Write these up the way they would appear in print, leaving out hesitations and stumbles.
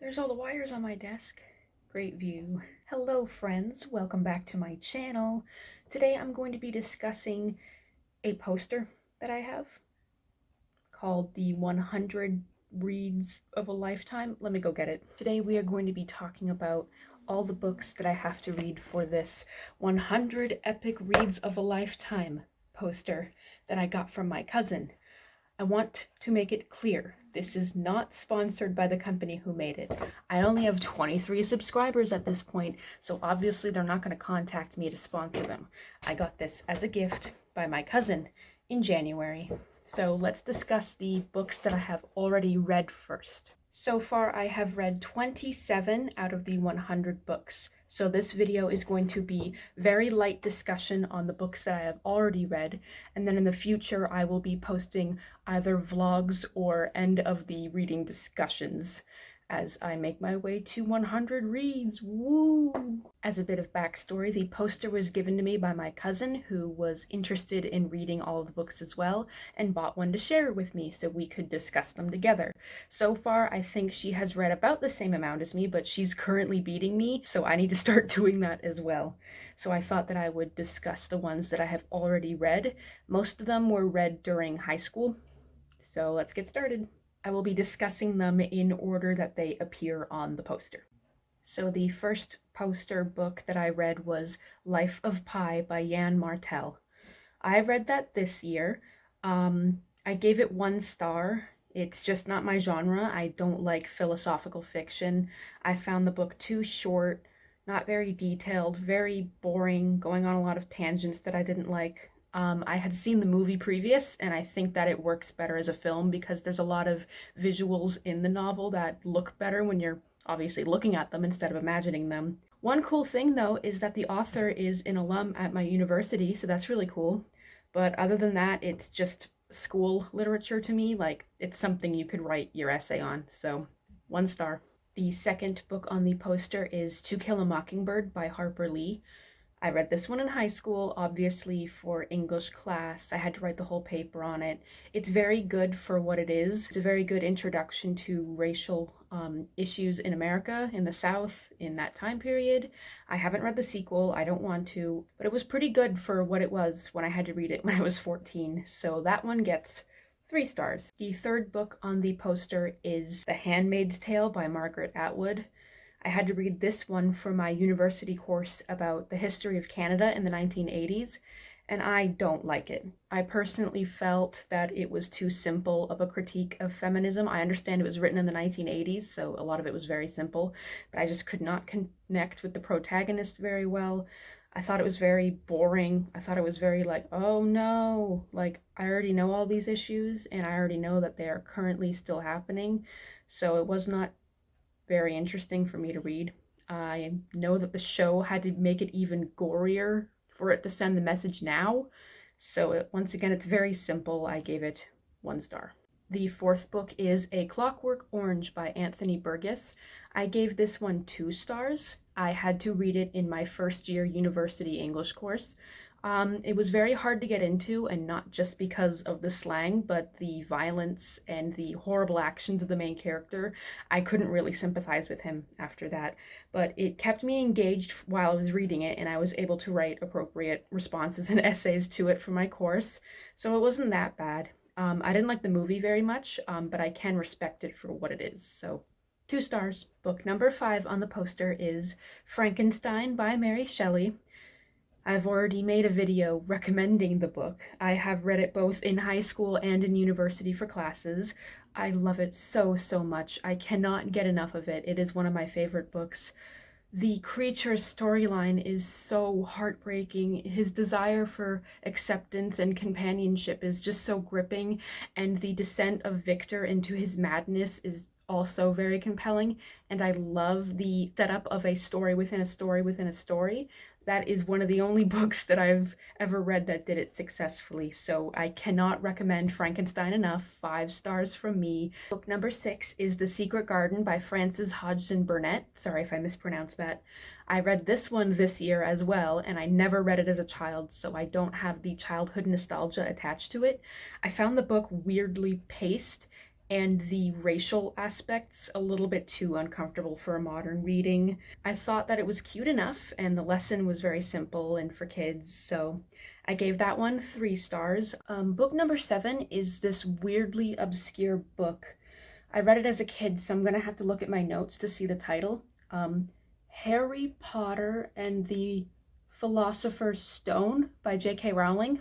There's all the wires on my desk. Great view. Hello friends, welcome back to my channel. Today I'm going to be discussing a poster that I have called the 100 Reads of a Lifetime. Let me go get it. Today we are going to be talking about all the books that I have to read for this 100 Epic Reads of a Lifetime poster that I got from my cousin. I want to make it clear, this is not sponsored by the company who made it. I only have 23 subscribers at this point, so obviously they're not going to contact me to sponsor them. I got this as a gift by my cousin in January. So let's discuss the books that I have already read first. So far I have read 27 out of the 100 books. So this video is going to be very light discussion on the books that I have already read, and then in the future I will be posting either vlogs or end of the reading discussions as I make my way to 100 reads. Woo! As a bit of backstory, the poster was given to me by my cousin, who was interested in reading all of the books as well, and bought one to share with me so we could discuss them together. So far, I think she has read about the same amount as me, but she's currently beating me, so I need to start doing that as well. So I thought that I would discuss the ones that I have already read. Most of them were read during high school, so let's get started. I will be discussing them in order that they appear on the poster. So the first poster book that I read was Life of Pi by Yann Martel. I read that this year. I gave it 1 star. It's just not my genre. I don't like philosophical fiction. I found the book too short, not very detailed, very boring, going on a lot of tangents that I didn't like. I had seen the movie previous, and I think that it works better as a film because there's a lot of visuals in the novel that look better when you're obviously looking at them instead of imagining them. One cool thing, though, is that the author is an alum at my university, so that's really cool. But other than that, it's just school literature to me. Like, it's something you could write your essay on, so 1 star. The second book on the poster is To Kill a Mockingbird by Harper Lee. I read this one in high school, obviously for English class. I had to write the whole paper on it. It's very good for what it is. It's a very good introduction to racial issues in America, in the South, in that time period. I haven't read the sequel, I don't want to, but it was pretty good for what it was when I had to read it when I was 14, so that one gets 3 stars. The third book on the poster is The Handmaid's Tale by Margaret Atwood. I had to read this one for my university course about the history of Canada in the 1980s, and I don't like it. I personally felt that it was too simple of a critique of feminism. I understand it was written in the 1980s, so a lot of it was very simple, but I just could not connect with the protagonist very well. I thought it was very boring. I thought it was very like, oh no, like I already know all these issues, and I already know that they are currently still happening, so it was not very interesting for me to read. I know that the show had to make it even gorier for it to send the message now, so once again, it's very simple. I gave it 1 star. The fourth book is A Clockwork Orange by Anthony Burgess. I gave this one 2 stars. I had to read it in my first year university English course. It was very hard to get into, and not just because of the slang, but the violence and the horrible actions of the main character. I couldn't really sympathize with him after that, but it kept me engaged while I was reading it, and I was able to write appropriate responses and essays to it for my course, so it wasn't that bad. I didn't like the movie very much, but I can respect it for what it is, so 2 stars. Book number 5 on the poster is Frankenstein by Mary Shelley. I've already made a video recommending the book. I have read it both in high school and in university for classes. I love it so much. I cannot get enough of it. It is one of my favorite books. The creature's storyline is so heartbreaking. His desire for acceptance and companionship is just so gripping, and the descent of Victor into his madness is also very compelling, and I love the setup of a story within a story within a story. That is one of the only books that I've ever read that did it successfully, so I cannot recommend Frankenstein enough. 5 stars from me. Book number 6 is The Secret Garden by Frances Hodgson Burnett. Sorry if I mispronounced that. I read this one this year as well, and I never read it as a child, so I don't have the childhood nostalgia attached to it. I found the book weirdly paced, and the racial aspects a little bit too uncomfortable for a modern reading. I thought that it was cute enough, and the lesson was very simple and for kids, so I gave that one 3 stars. Book number 7 is this weirdly obscure book. I read it as a kid, so I'm gonna have to look at my notes to see the title. Harry Potter and the Philosopher's Stone by J.K. Rowling.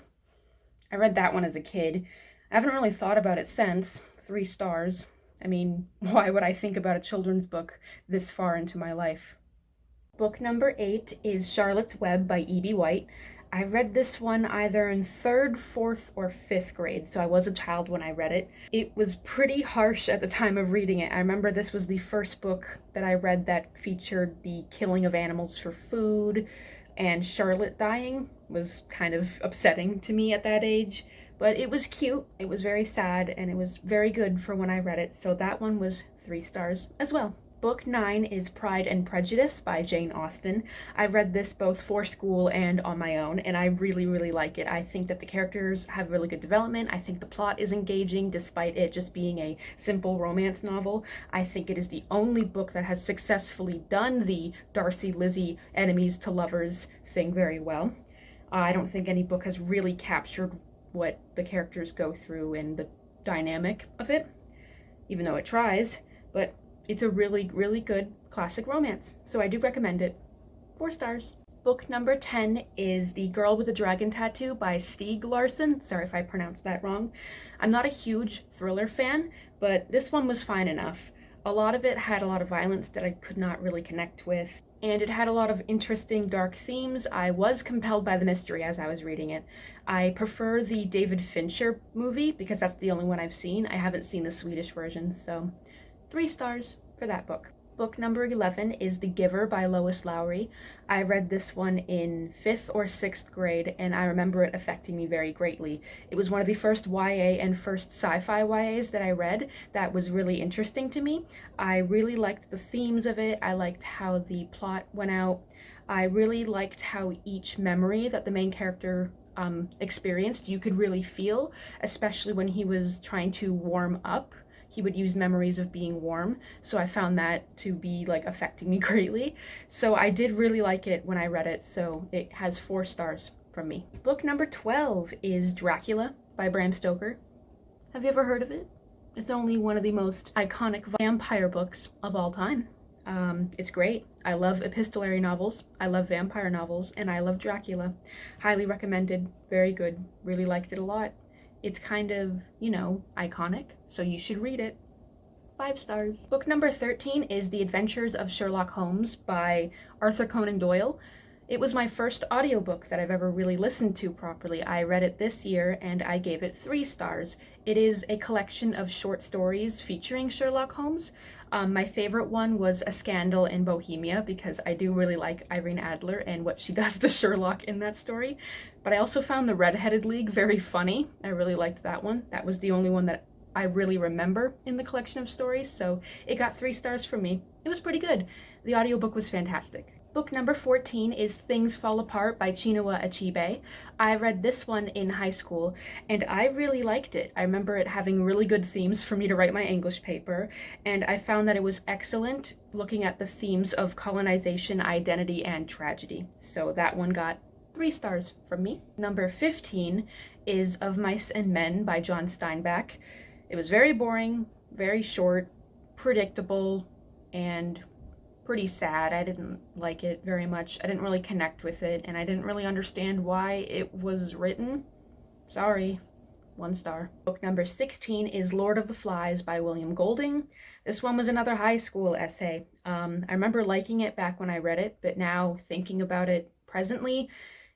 I read that one as a kid. I haven't really thought about it since. 3 stars. I mean, why would I think about a children's book this far into my life? Book number 8 is Charlotte's Web by E.B. White. I read this one either in 3rd, 4th, or 5th grade, so I was a child when I read it. It was pretty harsh at the time of reading it. I remember this was the first book that I read that featured the killing of animals for food, and Charlotte dying was kind of upsetting to me at that age. But it was cute, it was very sad, and it was very good for when I read it, so that one was 3 stars as well. Book 9 is Pride and Prejudice by Jane Austen. I read this both for school and on my own, and I really, really like it. I think that the characters have really good development. I think the plot is engaging despite it just being a simple romance novel. I think it is the only book that has successfully done the Darcy-Lizzie enemies to lovers thing very well. I don't think any book has really captured what the characters go through and the dynamic of it, even though it tries, but it's a really, really good classic romance, so I do recommend it. 4 stars. Book number 10 is The Girl with the Dragon Tattoo by Stieg Larsson. Sorry if I pronounced that wrong. I'm not a huge thriller fan, but this one was fine enough. A lot of it had a lot of violence that I could not really connect with, and it had a lot of interesting dark themes. I was compelled by the mystery as I was reading it. I prefer the David Fincher movie because that's the only one I've seen. I haven't seen the Swedish version, so 3 stars for that book. Book number 11 is The Giver by Lois Lowry. I read this one in 5th or 6th grade, and I remember it affecting me very greatly. It was one of the first YA and first sci-fi YAs that I read that was really interesting to me. I really liked the themes of it. I liked how the plot went out. I really liked how each memory that the main character experienced, you could really feel, especially when he was trying to warm up. He would use memories of being warm, so I found that to be like affecting me greatly. So I did really like it when I read it, so it has 4 stars from me. Book number 12 is Dracula by Bram Stoker. Have you ever heard of it? It's only one of the most iconic vampire books of all time. It's great. I love epistolary novels, I love vampire novels, and I love Dracula. Highly recommended, very good, really liked it a lot. It's kind of, you know, iconic, so you should read it. 5 stars. Book number 13 is The Adventures of Sherlock Holmes by Arthur Conan Doyle. It was my first audiobook that I've ever really listened to properly. I read it this year and I gave it 3 stars. It is a collection of short stories featuring Sherlock Holmes. My favorite one was A Scandal in Bohemia because I do really like Irene Adler and what she does to Sherlock in that story. But I also found The Red-Headed League very funny. I really liked that one. That was the only one that I really remember in the collection of stories, so it got 3 stars from me. It was pretty good. The audiobook was fantastic. Book number 14 is Things Fall Apart by Chinua Achebe. I read this one in high school, and I really liked it. I remember it having really good themes for me to write my English paper, and I found that it was excellent looking at the themes of colonization, identity, and tragedy. So that one got 3 stars from me. Number 15 is Of Mice and Men by John Steinback. It was very boring, very short, predictable, and pretty sad. I didn't like it very much. I didn't really connect with it, and I didn't really understand why it was written. Sorry. 1 star. Book number 16 is Lord of the Flies by William Golding. This one was another high school essay. I remember liking it back when I read it, but now thinking about it presently,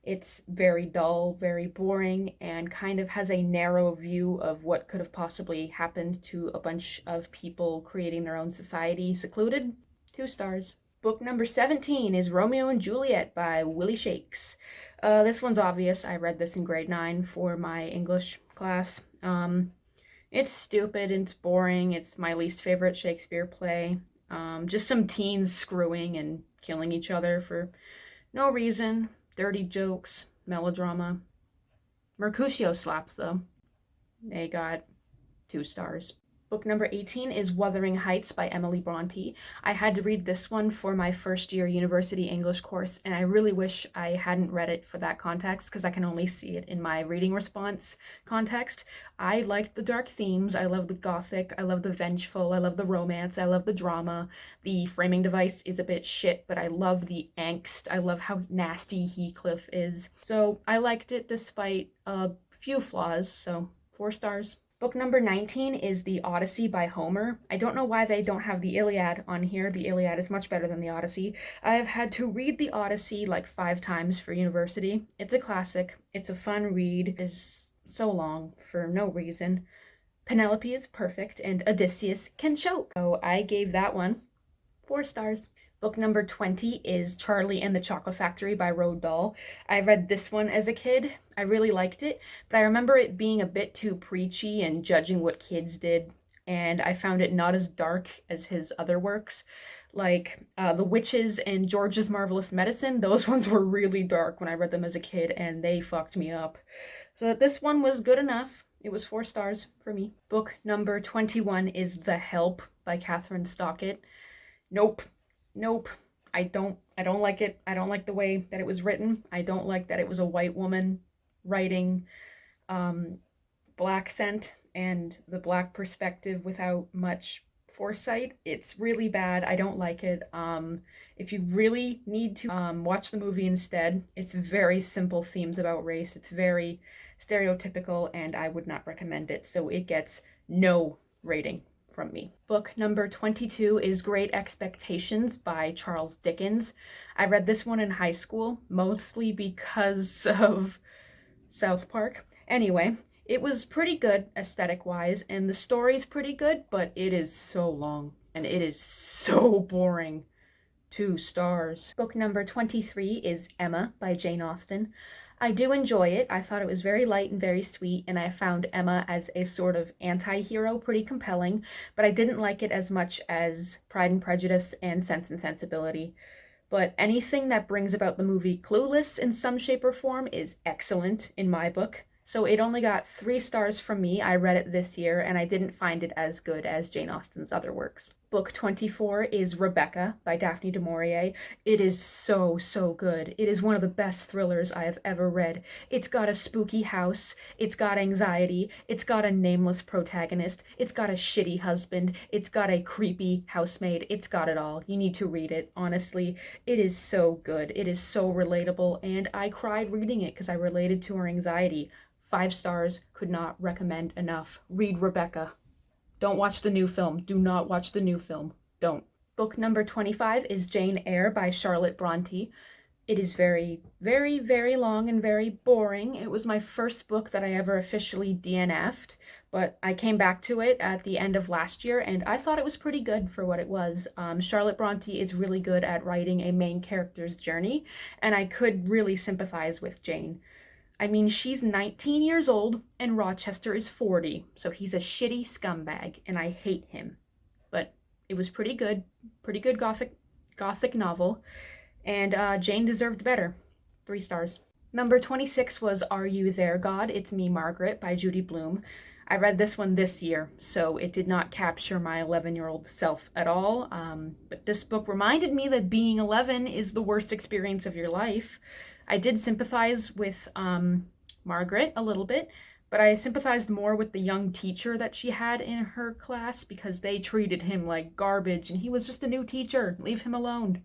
it's very dull, very boring, and kind of has a narrow view of what could have possibly happened to a bunch of people creating their own society secluded. 2 stars. Book number 17 is Romeo and Juliet by Willie Shakes. This one's obvious. I read this in grade 9 for my English class. It's stupid and it's boring. It's my least favorite Shakespeare play. Just some teens screwing and killing each other for no reason. Dirty jokes, melodrama. Mercutio slaps though. They got 2 stars. Book number 18 is Wuthering Heights by Emily Bronte. I had to read this one for my first year university English course, and I really wish I hadn't read it for that context because I can only see it in my reading response context. I liked the dark themes, I love the gothic, I love the vengeful, I love the romance, I love the drama. The framing device is a bit shit, but I love the angst. I love how nasty Heathcliff is. So I liked it despite a few flaws, so 4 stars. Book number 19 is The Odyssey by Homer. I don't know why they don't have the Iliad on here. The Iliad is much better than the Odyssey. I've had to read the Odyssey like 5 times for university. It's a classic. It's a fun read. It's so long for no reason. Penelope is perfect and Odysseus can choke. So I gave that one 4 stars. Book number 20 is Charlie and the Chocolate Factory by Roald Dahl. I read this one as a kid. I really liked it, but I remember it being a bit too preachy and judging what kids did, and I found it not as dark as his other works. Like The Witches and George's Marvelous Medicine, those ones were really dark when I read them as a kid, and they fucked me up. So this one was good enough. It was 4 stars for me. Book number 21 is The Help by Katheryn Stockett. Nope. I don't like it. I don't like the way that it was written. I don't like that it was a white woman writing black scent and the black perspective without much foresight. It's really bad. I don't like it. If you really need to watch the movie instead, it's very simple themes about race. It's very stereotypical and I would not recommend it. So it gets no rating from me. Book number 22 is Great Expectations by Charles Dickens. I read this one in high school, mostly because of South Park. Anyway, it was pretty good aesthetic-wise, and the story's pretty good, but it is so long, and it is so boring. 2 stars. Book number 23 is Emma by Jane Austen. I do enjoy it. I thought it was very light and very sweet, and I found Emma as a sort of anti-hero pretty compelling, but I didn't like it as much as Pride and Prejudice and Sense and Sensibility. But anything that brings about the movie Clueless in some shape or form is excellent in my book. So it only got 3 stars from me. I read it this year, and I didn't find it as good as Jane Austen's other works. Book 24 is Rebecca by Daphne du Maurier. It is so good. It is one of the best thrillers I have ever read. It's got a spooky house, it's got anxiety, it's got a nameless protagonist, it's got a shitty husband, it's got a creepy housemaid, it's got it all. You need to read it, honestly. It is so good. It is so relatable, and I cried reading it because I related to her anxiety. 5 stars, could not recommend enough. Read Rebecca. Don't watch the new film. Do not watch the new film. Don't. Book number 25 is Jane Eyre by Charlotte Bronte. It is very long and very boring. It was my first book that I ever officially DNF'd, but I came back to it at the end of last year, and I thought it was pretty good for what it was. Charlotte Bronte is really good at writing a main character's journey, and I could really sympathize with Jane. I mean, she's 19 years old and Rochester is 40, so he's a shitty scumbag, and I hate him. But it was pretty good gothic novel, and Jane deserved better. 3 stars. Number 26 was Are You There, God? It's Me, Margaret by Judy Blume. I read this one this year, so it did not capture my 11-year-old self at all, but this book reminded me that being 11 is the worst experience of your life. I did sympathize with Margaret a little bit, but I sympathized more with the young teacher that she had in her class because they treated him like garbage and he was just a new teacher. Leave him alone.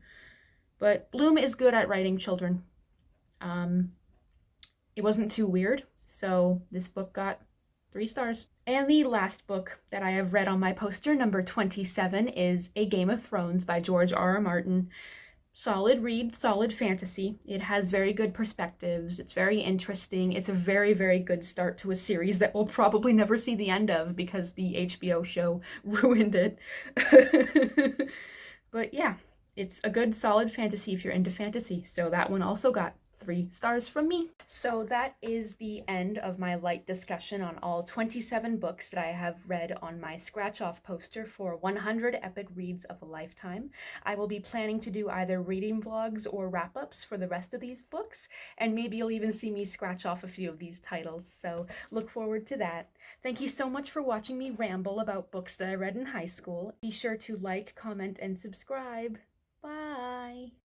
But Bloom is good at writing children. It wasn't too weird, so this book got 3 stars. And the last book that I have read on my poster, number 27, is A Game of Thrones by George R.R. Martin. Solid read, solid fantasy. It has very good perspectives. It's very interesting. It's a very good start to a series that we'll probably never see the end of because the HBO show ruined it. But yeah, it's a good solid fantasy if you're into fantasy. So that one also got 3 stars from me. So that is the end of my light discussion on all 27 books that I have read on my scratch-off poster for 100 Epic Reads of a Lifetime. I will be planning to do either reading vlogs or wrap-ups for the rest of these books, and maybe you'll even see me scratch off a few of these titles, so look forward to that. Thank you so much for watching me ramble about books that I read in high school. Be sure to like, comment, and subscribe. Bye!